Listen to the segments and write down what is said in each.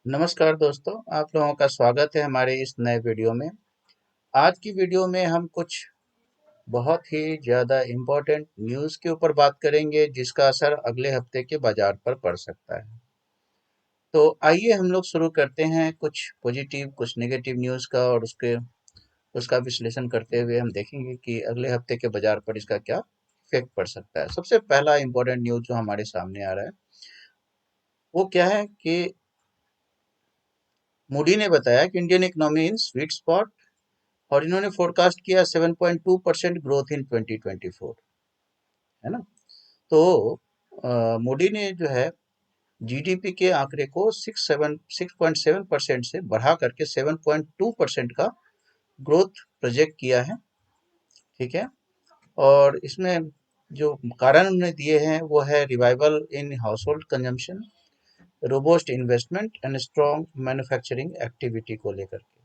नमस्कार दोस्तों, आप लोगों का स्वागत है हमारे इस नए वीडियो में। आज की वीडियो में हम कुछ बहुत ही ज़्यादा इम्पोर्टेंट न्यूज़ के ऊपर बात करेंगे जिसका असर अगले हफ्ते के बाजार पर पड़ सकता है। तो आइए हम लोग शुरू करते हैं कुछ पॉजिटिव कुछ नेगेटिव न्यूज़ का और उसका विश्लेषण करते हुए हम देखेंगे कि अगले हफ्ते के बाजार पर इसका क्या इफेक्ट पड़ सकता है। सबसे पहला इम्पोर्टेंट न्यूज़ जो हमारे सामने आ रहा है वो क्या है कि मूडी ने बताया कि Indian economy in sweet spot और इन्होंने फोरकास्ट किया 7.2% ग्रोथ इन 2024, है ना। तो मोदी ने जो है जीडीपी के आंकड़े को 6.7% से बढ़ा करके 7.2% का ग्रोथ प्रोजेक्ट किया है। ठीक है। और इसमें जो कारण उन्होंने दिए हैं वो है revival in house hold consumption, robust investment and strong manufacturing activity को लेकर के।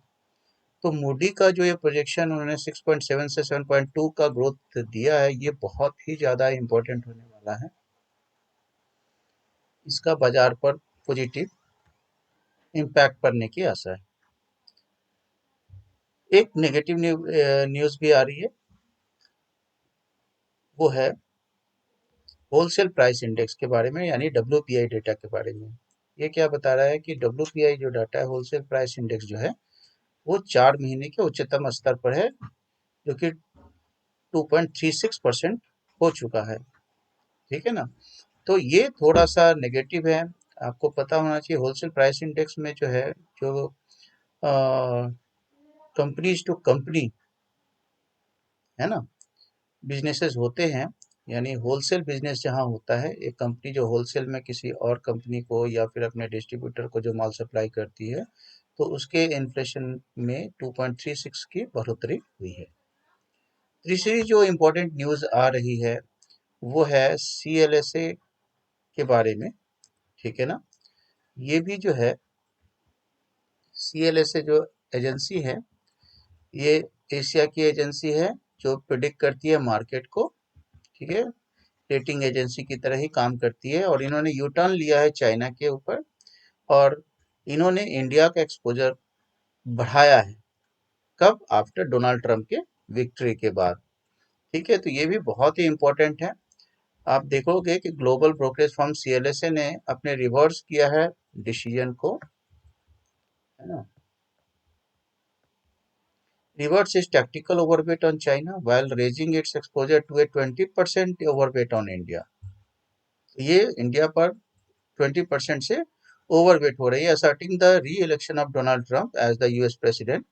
तो मूडी का जो ये प्रोजेक्शन उन्होंने 6.7 से 7.2 का ग्रोथ दिया है, ये बहुत ही ज़्यादा इम्पोर्टेंट होने वाला है। इसका बाजार पर पॉजिटिव इम्पैक्ट पड़ने की आशा है। एक नेगेटिव न्यूज़ भी आ रही है, वो है होलसेल प्राइस इंडेक्स के बारे में, यानी डब्ल्यूपीआई डेटा के बारे में। ये क्या बता रहा है कि डब्ल्यूपीआई जो डाटा है, होलसेल प्राइस इंडेक्स जो है वो 4 महीने के उच्चतम स्तर पर है, जो कि 2.36% हो चुका है। ठीक है ना। तो ये थोड़ा सा नेगेटिव है। आपको पता होना चाहिए होलसेल प्राइस इंडेक्स में जो है, जो कंपनीज टू कंपनी, है ना, बिजनेसेस होते हैं, यानी होलसेल बिजनेस जहां होता है, एक कंपनी जो होलसेल में किसी और कंपनी को या फिर अपने डिस्ट्रीब्यूटर को जो माल सप्लाई करती है, तो उसके इन्फ्लेशन में 2.36 की बढ़ोतरी हुई है। तीसरी जो इम्पोर्टेंट न्यूज़ आ रही है वो है सीएलएसए के बारे में। ठीक है ना। ये भी जो है सीएलएसए जो एजेंसी है, ये एशिया की एजेंसी है जो प्रिडिक्ट करती है मार्केट को। ठीक है। रेटिंग एजेंसी की तरह ही काम करती है और इन्होंने यू टर्न लिया है चाइना के ऊपर, और इन्होंने इंडिया का एक्सपोजर बढ़ाया है। कब? आफ्टर डोनाल्ड ट्रंप के विक्ट्री के बाद। ठीक है। तो ये भी बहुत ही इंपॉर्टेंट है। आप देखोगे कि ग्लोबल ब्रोकरेज फर्म सीएलएसए ने अपने रिवर्स किया है डिसीजन को, है ना। Reverts its tactical overweight on China while raising its exposure to a 20% overweight on India. ये इंडिया पर 20% से ओवरवेट हो रही है, asserting the re-election of Donald Trump as the US president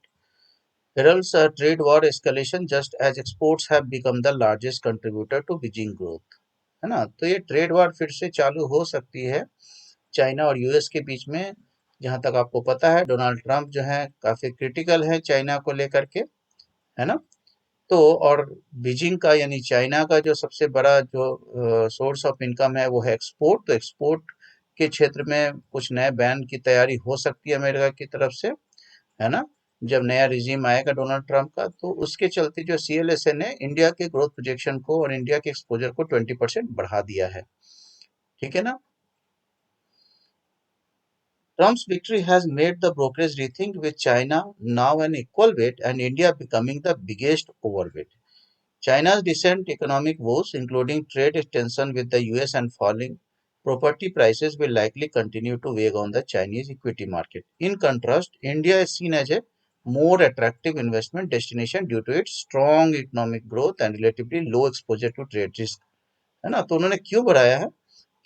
heralds a trade war escalation just as exports have become the largest contributor to Beijing growth, है ना। तो ये ट्रेड वार फिर से चालू हो सकती है चाइना और यूएस के बीच में। जहां तक आपको पता है, डोनाल्ड ट्रंप जो है काफी क्रिटिकल है चाइना को लेकर के, है ना। तो और बीजिंग का यानी चाइना का जो सबसे बड़ा जो सोर्स ऑफ इनकम है वो है एक्सपोर्ट। तो एक्सपोर्ट के क्षेत्र में कुछ नए बैन की तैयारी हो सकती है अमेरिका की तरफ से, है ना। जब नया रिजीम आएगा डोनाल्ड ट्रंप का, तो उसके चलते जो सीएलएसए ने इंडिया के ग्रोथ प्रोजेक्शन को और इंडिया के एक्सपोजर को 20% बढ़ा दिया है। ठीक है ना। Trump's victory has made the brokerage rethink, with China now an equal weight and India becoming the biggest overweight. China's recent economic woes, including trade tension with the US and falling property prices, will likely continue to weigh on the Chinese equity market. In contrast, India is seen as a more attractive investment destination due to its strong economic growth and relatively low exposure to trade risk, है ना। तो उन्होंने क्यों बढ़ाया है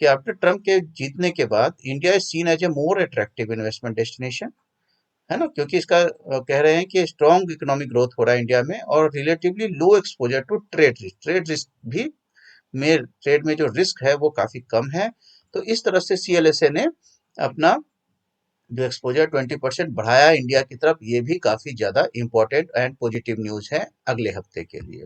कि after Trump के जीतने के बाद India is seen as a more attractive investment destination, है ना, क्योंकि इसका कह रहे हैं कि स्ट्रॉन्ग इकोनॉमिक ग्रोथ हो रहा है इंडिया में और relatively low exposure to trade risk भी में, ट्रेड में जो रिस्क है वो काफी कम है। तो इस तरह से सीएलएसए ने अपना जो एक्सपोजर 20% बढ़ाया इंडिया की तरफ, ये भी काफी ज्यादा इंपॉर्टेंट एंड पॉजिटिव न्यूज है अगले हफ्ते के लिए।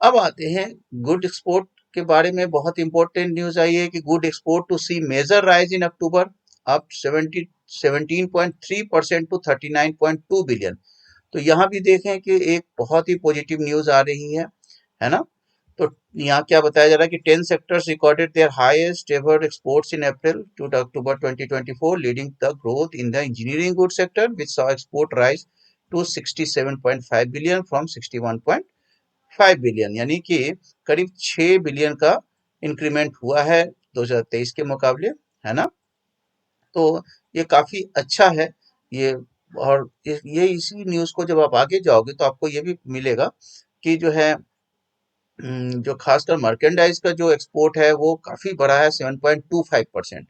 अब आते हैं गुड एक्सपोर्ट के बारे में। बहुत इंपॉर्टेंट न्यूज आई है कि good export to see major rise in October, up 17.3% to 39.2 billion. तो यहाँ भी देखें कि एक बहुत ही पॉजिटिव न्यूज आ रही है ना। तो यहाँ क्या बताया जा रहा है कि 10 sectors recorded their highest ever exports in April to October 2024, leading the growth in the engineering good sector which saw export rise to 67.5 billion from 61.5 billion, यानी कि करीब 6 बिलियन का इंक्रीमेंट हुआ है 2023 के मुकाबले, है ना। तो ये काफी अच्छा है ये। और ये इसी न्यूज़ को जब आप आगे जाओगे तो आपको ये भी मिलेगा कि जो है जो खासकर मर्केंडाइज का जो एक्सपोर्ट है वो काफी बढ़ा है 7.25%।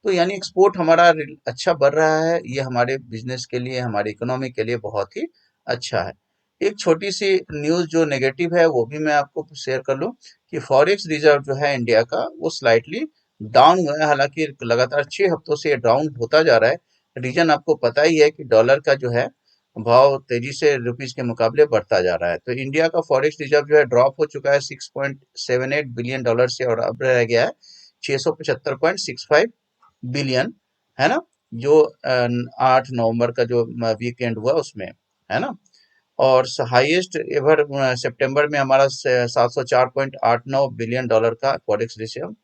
तो यानी एक्सपोर्ट हमारा अच्छा बढ़ रहा है, ये हमारे बिजनेस के लिए, हमारी इकोनॉमी के लिए बहुत ही अच्छा है। एक छोटी सी न्यूज़ जो नेगेटिव है वो भी मैं आपको शेयर कर लूं कि फॉरेक्स रिजर्व जो है इंडिया का वो स्लाइटली डाउन हुआ है। हालांकि लगातार 6 हफ्तों से ये डाउन होता जा रहा है। रीजन आपको पता ही है कि डॉलर का जो है भाव तेजी से रुपीस के मुकाबले बढ़ता जा रहा है। तो इंडिया का फॉरेक्स रिजर्व जो है ड्रॉप हो चुका है 6.78 बिलियन डॉलर से, और अब रह गया है 675.65 बिलियन, है ना। जो 8 नवंबर का जो वीकेंड हुआ उसमें, है ना। और हाईएस्ट एवर सितंबर में हमारा 704.89 बिलियन डॉलर का फॉरेक्स रिजर्व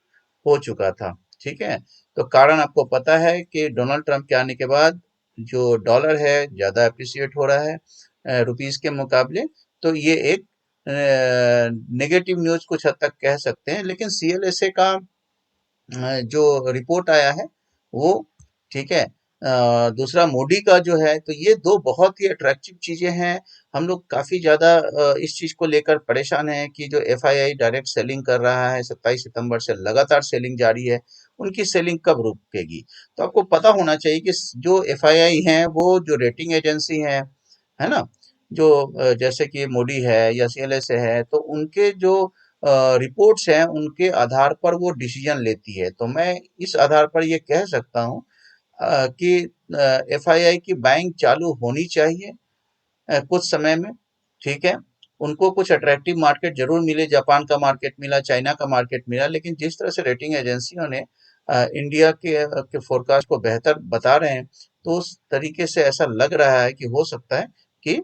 हो चुका था। ठीक है। तो कारण आपको पता है कि डोनाल्ड ट्रंप के आने के बाद जो डॉलर है ज्यादा अप्रिसिएट हो रहा है रुपीस के मुकाबले। तो ये एक नेगेटिव न्यूज कुछ हद तक कह सकते हैं, लेकिन सीएलएसए का जो रिपोर्ट आया है वो ठीक है। दूसरा मोडी का जो है, तो ये दो बहुत ही अट्रैक्टिव चीजें हैं। हम लोग काफी ज्यादा इस चीज को लेकर परेशान हैं कि जो एफआईआई डायरेक्ट सेलिंग कर रहा है 27 सितंबर से लगातार सेलिंग जारी है, उनकी सेलिंग कब रुकेगी। तो आपको पता होना चाहिए कि जो एफआईआई हैं वो जो रेटिंग एजेंसी है ना, जो जैसे कि मोडी है या सीएलएसए है, तो उनके जो रिपोर्ट्स हैं उनके आधार पर वो डिसीजन लेती है। तो मैं इस आधार पर ये कह सकता हूँ कि एफआईआई की बैंक चालू होनी चाहिए कुछ समय में। ठीक है। उनको कुछ अट्रैक्टिव मार्केट जरूर मिले, जापान का मार्केट मिला, चाइना का मार्केट मिला, लेकिन जिस तरह से रेटिंग एजेंसियों ने इंडिया के फोरकास्ट को बेहतर बता रहे हैं, तो उस तरीके से ऐसा लग रहा है कि हो सकता है कि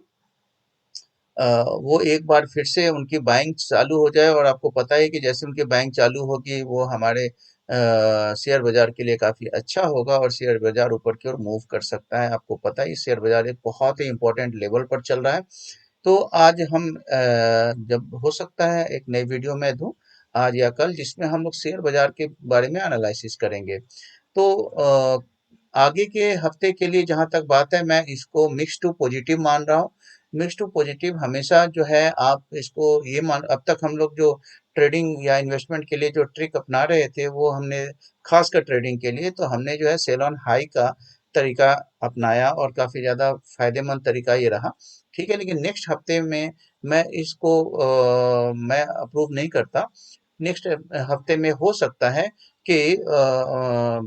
वो एक बार फिर से उनकी बाइंग चालू हो जाए। और आपको पता है कि जैसे उनकी बाइंग चालू होगी वो हमारे शेयर बाजार के लिए काफी अच्छा होगा और शेयर बाजार ऊपर की ओर मूव कर सकता है। आपको पता है शेयर बाजार एक बहुत ही इंपॉर्टेंट लेवल पर चल रहा है। तो आज हम जब हो सकता है एक नई वीडियो में दूं आज या कल, जिसमें हम लोग शेयर बाजार के बारे में एनालिसिस करेंगे। तो आगे के हफ्ते के लिए जहां तक बात है, मैं इसको मिक्स टू पॉजिटिव मान रहा हूँ। मिक्स टू पॉजिटिव हमेशा जो है आप इसको ये मान, अब तक हम लोग जो ट्रेडिंग या इन्वेस्टमेंट के लिए जो ट्रिक अपना रहे थे वो हमने खासकर ट्रेडिंग के लिए, तो हमने जो है सेल ऑन हाई का तरीका अपनाया और काफी ज्यादा फायदेमंद तरीका ये रहा। ठीक है। लेकिन नेक्स्ट हफ्ते में मैं इसको मैं अप्रूव नहीं करता। नेक्स्ट हफ्ते में हो सकता है कि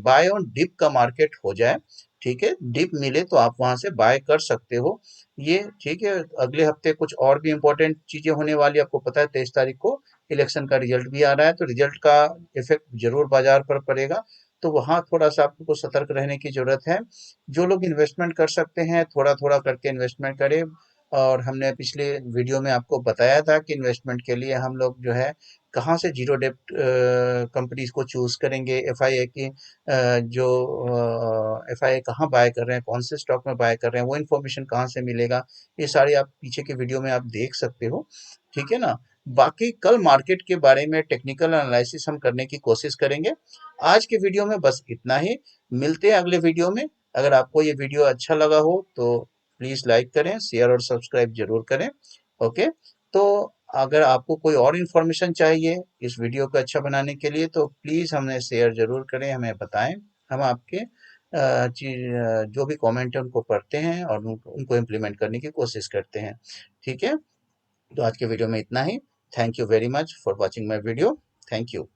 बाय ऑन डिप का मार्केट हो जाए। ठीक है। डिप मिले तो आप वहां से बाय कर सकते हो ये। ठीक है। अगले हफ्ते कुछ और भी इंपॉर्टेंट चीजें होने वाली, आपको पता है 23 तारीख को इलेक्शन का रिजल्ट भी आ रहा है, तो रिजल्ट का इफेक्ट जरूर बाजार पर पड़ेगा। तो वहां थोड़ा सा आपको सतर्क रहने की जरूरत है। जो लोग इन्वेस्टमेंट कर सकते हैं थोड़ा थोड़ा करके इन्वेस्टमेंट करें। और हमने पिछले वीडियो में आपको बताया था कि इन्वेस्टमेंट के लिए हम लोग जो है कहाँ से जीरो डेब्ट कंपनीज को चूज करेंगे, एफआईए की जो एफआईए कहाँ बाय कर रहे हैं, कौन से स्टॉक में बाय कर रहे हैं, वो इन्फॉर्मेशन कहाँ से मिलेगा, ये सारी आप पीछे के वीडियो में आप देख सकते हो। ठीक है ना। बाकी कल मार्केट के बारे में टेक्निकल एनालिसिस हम करने की कोशिश करेंगे। आज के वीडियो में बस इतना ही। मिलते हैं अगले वीडियो में। अगर आपको ये वीडियो अच्छा लगा हो तो प्लीज लाइक करें, शेयर और सब्सक्राइब जरूर करें। ओके। तो अगर आपको कोई और इन्फॉर्मेशन चाहिए इस वीडियो को अच्छा बनाने के लिए तो प्लीज हमें शेयर जरूर करें, हमें बताएं। हम आपके जो भी कमेंट है उनको पढ़ते हैं और उनको इम्प्लीमेंट करने की कोशिश करते हैं। ठीक है। तो आज के वीडियो में इतना ही। Thank you very much for watching my video. Thank you.